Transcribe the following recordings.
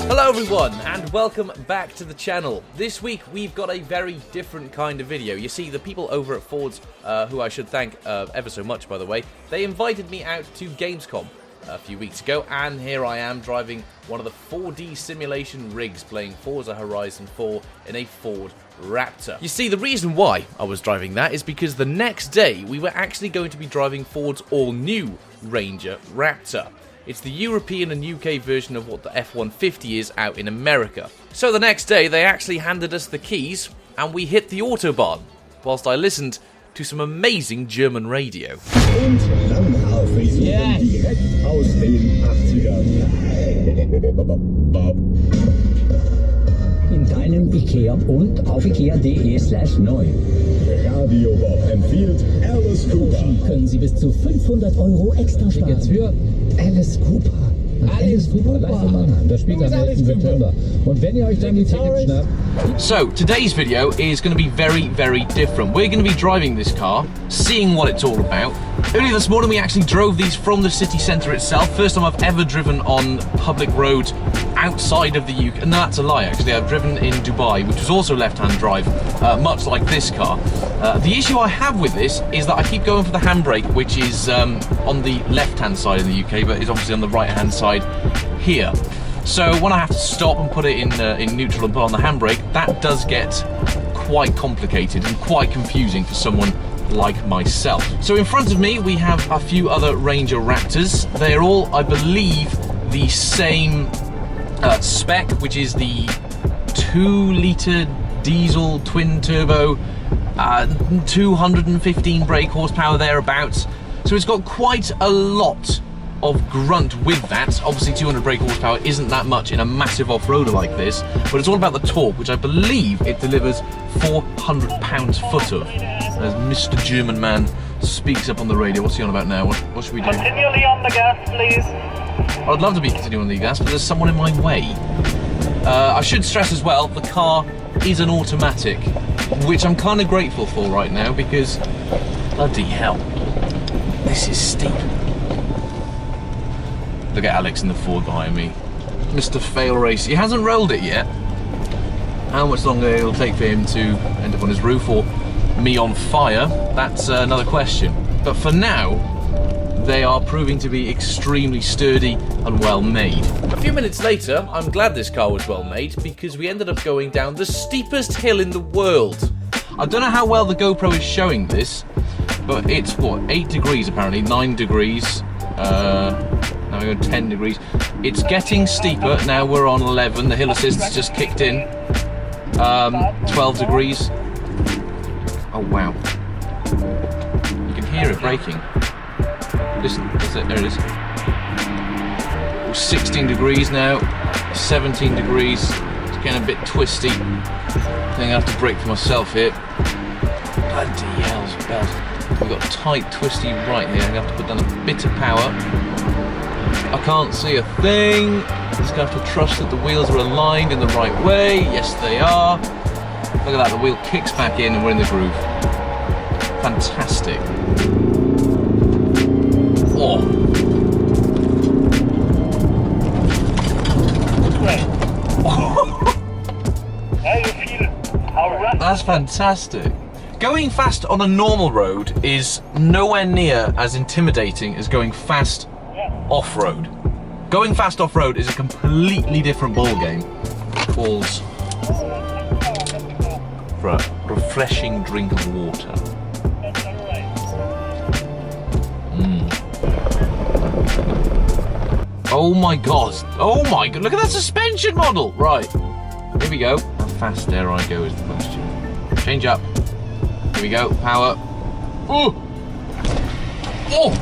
Hello everyone and welcome back to the channel. This week we've got a very different kind of video. You see, the people over at Ford's, who I should thank ever so much by the way, they invited me out to Gamescom a few weeks ago, and here I am driving one of the 4D simulation rigs playing Forza Horizon 4 in a Ford Raptor. You see, the reason why I was driving that is because the next day we were actually going to be driving Ford's all-new Ranger Raptor. It's the European and UK version of what the F-150 is out in America. So the next day they actually handed us the keys and we hit the Autobahn, whilst I listened to some amazing German radio. Und Langhaar-Frisuren direkt aus den 80ern. In deinem IKEA und auf ikea.de/neu. Radio Bob empfiehlt Alice Cooper. Können Sie bis zu 500 € extra sparen. Jetzt für Alice Cooper. Alice Cooper live in Mannheim. Das spielt am 11. September. Und wenn ihr euch dann die Tickets schnappt... So, today's video is going to be very, very different. We're going to be driving this car, seeing what it's all about. Earlier this morning we actually drove these from the city centre itself. First time I've ever driven on public roads outside of the UK. No, that's a lie actually. I've driven in Dubai, which was also left-hand drive, much like this car. The issue I have with this is that I keep going for the handbrake, which is on the left-hand side in the UK, but is obviously on the right-hand side here. So when I have to stop and put it in neutral and put on the handbrake, that does get quite complicated and quite confusing for someone like myself. So in front of me we have a few other Ranger Raptors. They're all, I believe, the same spec, which is the 2-litre diesel twin turbo, 215 brake horsepower thereabouts. So it's got quite a lot of grunt with that. Obviously 200 brake horsepower isn't that much in a massive off-roader like this, but it's all about the torque, which I believe it delivers 400 pounds-foot of. As Mr. German man speaks up on the radio. What's he on about now? What should we do? Continually on the gas, please. I'd love to be continuing on the gas, but there's someone in my way. I should stress as well, the car is an automatic, which I'm kind of grateful for right now because, bloody hell, this is steep. Look at Alex in the Ford behind me. Mr. FailRace. He hasn't rolled it yet. How much longer it'll take for him to end up on his roof or me on fire, that's another question. But for now, they are proving to be extremely sturdy and well made. A few minutes later, I'm glad this car was well made because we ended up going down the steepest hill in the world. I don't know how well the GoPro is showing this, but it's what, 8 degrees apparently, 9 degrees, now we're on 10 degrees. It's getting steeper, now we're on 11, the hill assist's just kicked in, 12 degrees. Oh wow, you can hear it braking. Listen, there it is. Oh, 16 degrees now, 17 degrees, it's getting a bit twisty. I think I have to brake for myself here. Bloody hell's bells. We've got a tight, twisty right here. I'm going to have to put down a bit of power. I can't see a thing. Just going to have to trust that the wheels are aligned in the right way. Yes, they are. Look at that, the wheel kicks back in and we're in the groove. Fantastic. Oh. That's fantastic. Going fast on a normal road is nowhere near as intimidating as going fast off-road. Going fast off-road is a completely different ballgame. Calls for a refreshing drink of water. Oh my god. Oh my god. Look at that suspension model. Right. Here we go. How fast dare I go is the question. Change up. Here we go. Power. Oh. Oh.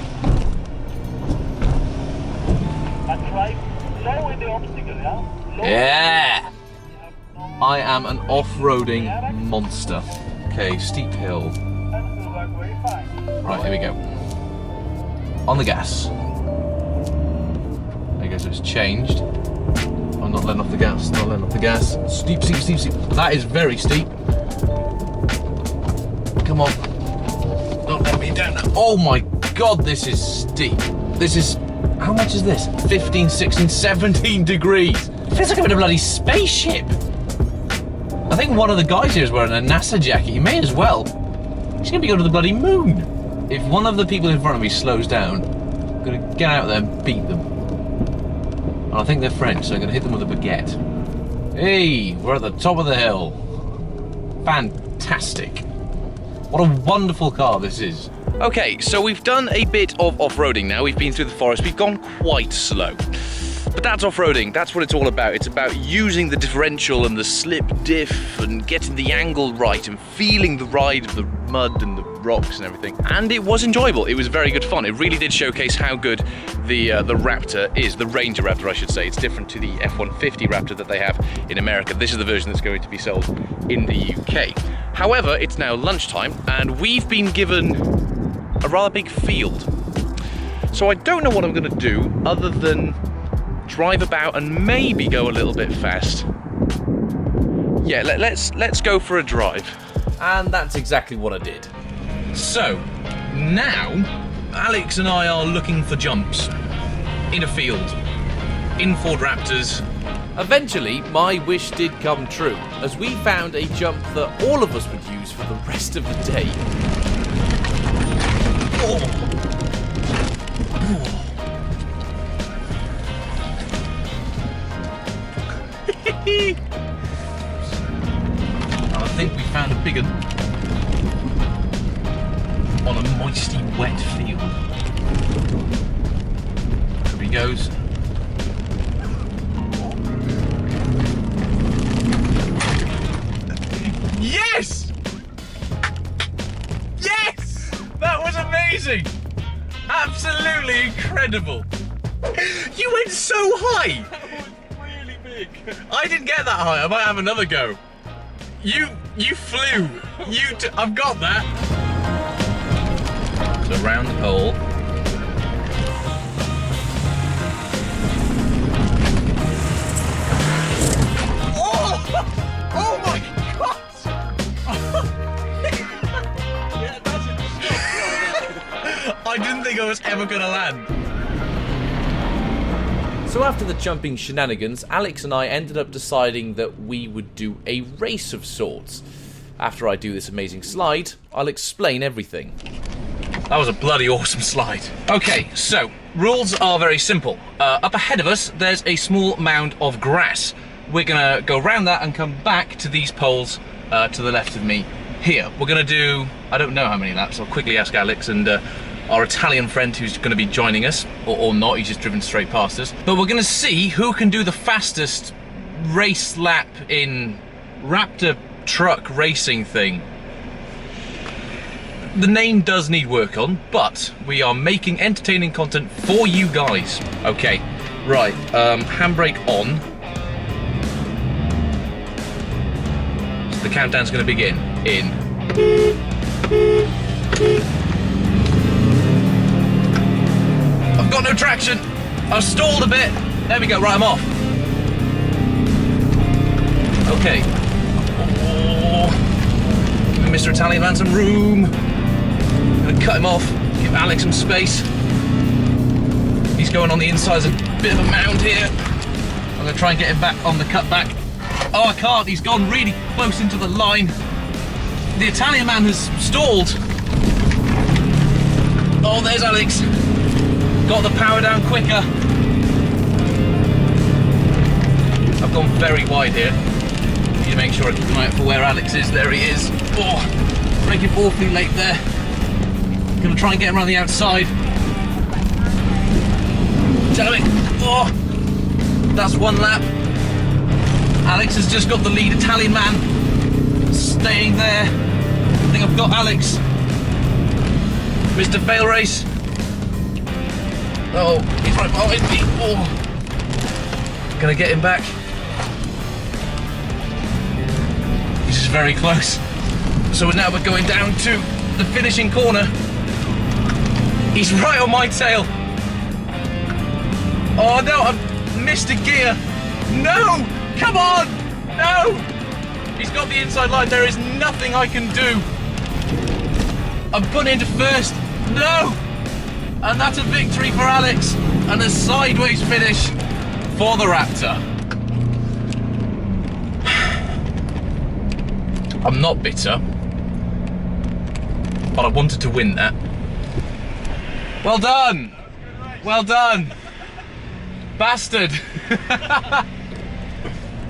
Yeah. I am an off-roading monster. Okay, steep hill. Right, here we go. On the gas. There you go, so it's changed. I'm not letting off the gas, not letting off the gas. Steep, steep, steep, steep. That is very steep. Come on. Don't let me down now. Oh my god, this is steep. This is, how much is this? 15, 16, 17 degrees. feels like I'm in a bloody spaceship. I think one of the guys here is wearing a NASA jacket. You may as well. He's gonna be going to the bloody moon. If one of the people in front of me slows down, I'm gonna get out there and beat them. And I think they're French, so I'm gonna hit them with a baguette. Hey, we're at the top of the hill. Fantastic. What a wonderful car this is. Okay, so we've done a bit of off-roading now. We've been through the forest. We've gone quite slow. But that's off-roading. That's what it's all about. It's about using the differential and the slip diff and getting the angle right and feeling the ride of the mud and the rocks and everything. And it was enjoyable. It was very good fun. It really did showcase how good the Raptor is. The Ranger Raptor, I should say. It's different to the F-150 Raptor that they have in America. This is the version that's going to be sold in the UK. However, it's now lunchtime and we've been given a rather big field. So I don't know what I'm going to do other than drive about and maybe go a little bit fast. Yeah, let's go for a drive. And that's exactly what I did. So, now, Alex and I are looking for jumps in a field, in Ford Raptors. Eventually, my wish did come true, as we found a jump that all of us would use for the rest of the day. Oh. I think we found a big one on a moisty, wet field. There he goes. Yes! Yes! That was amazing! Absolutely incredible! You went so high! Really big. I didn't get that high. I might have another go. You flew. I've got that. So round the pole. Oh my God! Yeah, that's a I didn't think I was ever gonna land. So after the jumping shenanigans, Alex and I ended up deciding that we would do a race of sorts. After I do this amazing slide, I'll explain everything. That was a bloody awesome slide. Okay, so rules are very simple. Up ahead of us, there's a small mound of grass. We're gonna go around that and come back to these poles to the left of me here. We're gonna do, I don't know how many laps. I'll quickly ask Alex and our Italian friend who's going to be joining us, or not, he's just driven straight past us. But we're going to see who can do the fastest race lap in Raptor truck racing thing. The name does need work on, but we are making entertaining content for you guys. Okay, right, handbrake on. So the countdown's going to begin in... I've got no traction. I've stalled a bit. There we go. Right, I'm off. Okay. Oh. Give Mr. Italian man some room. I'm gonna cut him off. Give Alex some space. He's going on the inside. There's a bit of a mound here. I'm gonna try and get him back on the cutback. Oh, I can't. He's gone really close into the line. The Italian man has stalled. Oh, there's Alex. Got the power down quicker. I've gone very wide here. Need to make sure I keep an eye out for where Alex is. There he is. Oh, braking awfully late there. Gonna try and get him around the outside. Damn it. Oh, that's one lap. Alex has just got the lead. Italian man staying there. I think I've got Alex. Mr. FailRace. Oh, he's right behind me. Oh. Gonna get him back. He's just very close. So now we're going down to the finishing corner. He's right on my tail. Oh no, I've missed a gear. No, come on, no. He's got the inside line. There is nothing I can do. I'm putting into first. No. And that's a victory for Alex, and a sideways finish for the Raptor. I'm not bitter, but I wanted to win that. Well done! Well done! Bastard!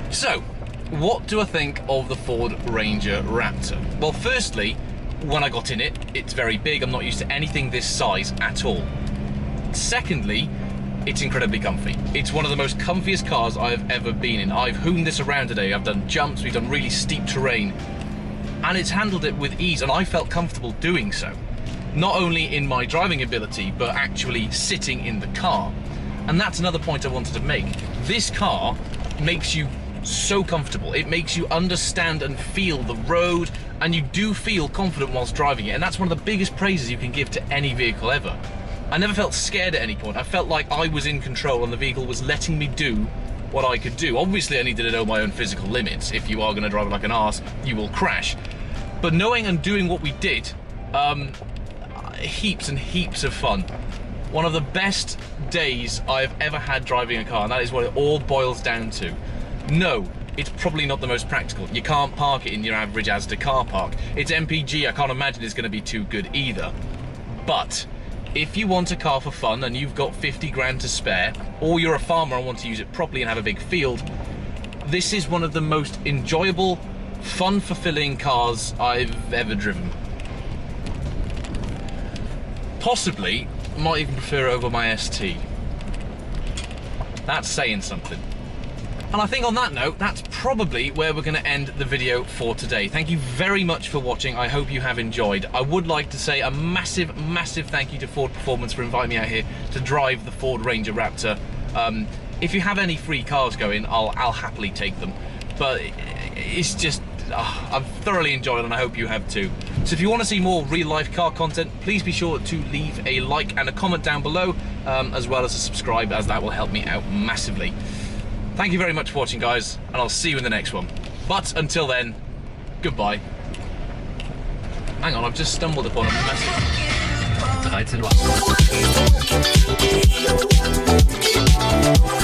So, what do I think of the Ford Ranger Raptor? Well, firstly, when I got in it, it's very big. I'm not used to anything this size at all. Secondly, it's incredibly comfy. It's one of the most comfiest cars I've ever been in. I've hooned this around today. I've done jumps, we've done really steep terrain, and it's handled it with ease, and I felt comfortable doing so. Not only in my driving ability, but actually sitting in the car. And that's another point I wanted to make. This car makes you so comfortable. It makes you understand and feel the road, and you do feel confident whilst driving it. And that's one of the biggest praises you can give to any vehicle ever. I never felt scared at any point. I felt like I was in control and the vehicle was letting me do what I could do. Obviously, I needed to know my own physical limits. If you are going to drive it like an arse, you will crash. But knowing and doing what we did, heaps and heaps of fun. One of the best days I've ever had driving a car, and that is what it all boils down to. No, it's probably not the most practical. You can't park it in your average Asda car park. It's MPG, I can't imagine it's going to be too good either. But if you want a car for fun and you've got 50 grand to spare, or you're a farmer and want to use it properly and have a big field, this is one of the most enjoyable, fun-fulfilling cars I've ever driven. Possibly, might even prefer it over my ST. That's saying something. And I think on that note, that's probably where we're going to end the video for today. Thank you very much for watching. I hope you have enjoyed. I would like to say a massive, massive thank you to Ford Performance for inviting me out here to drive the Ford Ranger Raptor. If you have any free cars going, I'll happily take them. But it's just, I've thoroughly enjoyed it, and I hope you have too. So if you want to see more real-life car content, please be sure to leave a like and a comment down below, as well as a subscribe, as that will help me out massively. Thank you very much for watching, guys, and I'll see you in the next one. But until then, goodbye. Hang on, I've just stumbled upon a message. 13 Uhr.